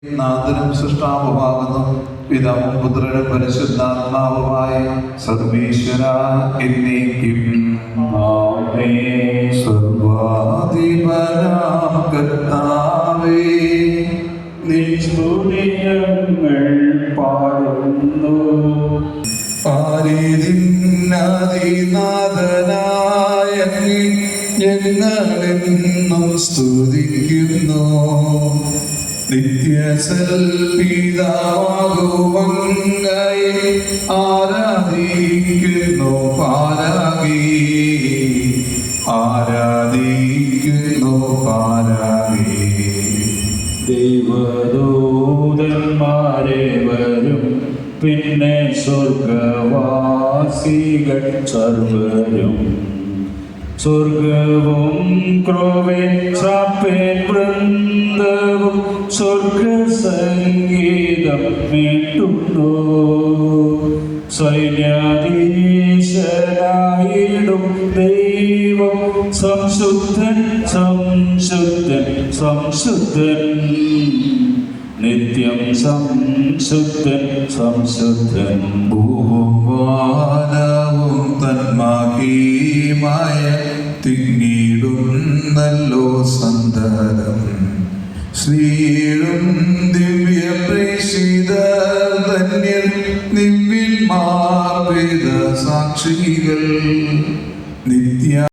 നാഥനും സൃഷ്ടാവുമാകുന്നു. പിതാവും പുത്രനും പരിശുദ്ധാത്മാവുമായ സർവീശ്വര എന്നേക്കും ആമേൻ. സർവാധിപനാം കർത്താവേ, നിൻ സ്തുതി ഞങ്ങൾ പാടുന്നു. ആദിനാഥനായ ഞങ്ങളെന്നും സ്തുതിക്കുന്നു. നിത്യസൽപിതാവാകുമങ്ങയെ ആരാധിക്കുന്നു പാരാകി. ദൈവദൂതന്മാരെ വരും, പിന്നെ സ്വർഗവാസികൾ സർവരും. സ്വർഗവും ക്രോവേൻ ശ്രാപ്പേൻ വൃന്ദവും സ്വർഗസംഗീതം മീട്ടുന്നു. സൈന്യാധീശനായിടും ദൈവം സംശുദ്ധൻ സംശുദ്ധൻ സംശുദ്ധൻ, നിത്യം സംശുദ്ധൻ സംശുദ്ധൻ. ഭൂവും വാനവും തന്മാകീമായ തിങ്ങിടുന്നല്ലോ സന്തതം. ശ്രീയും ദിവ്യ പ്രേഷിതർ ധന്യർ, നിമ്മിൽ മാർവിത സാക്ഷികൾ.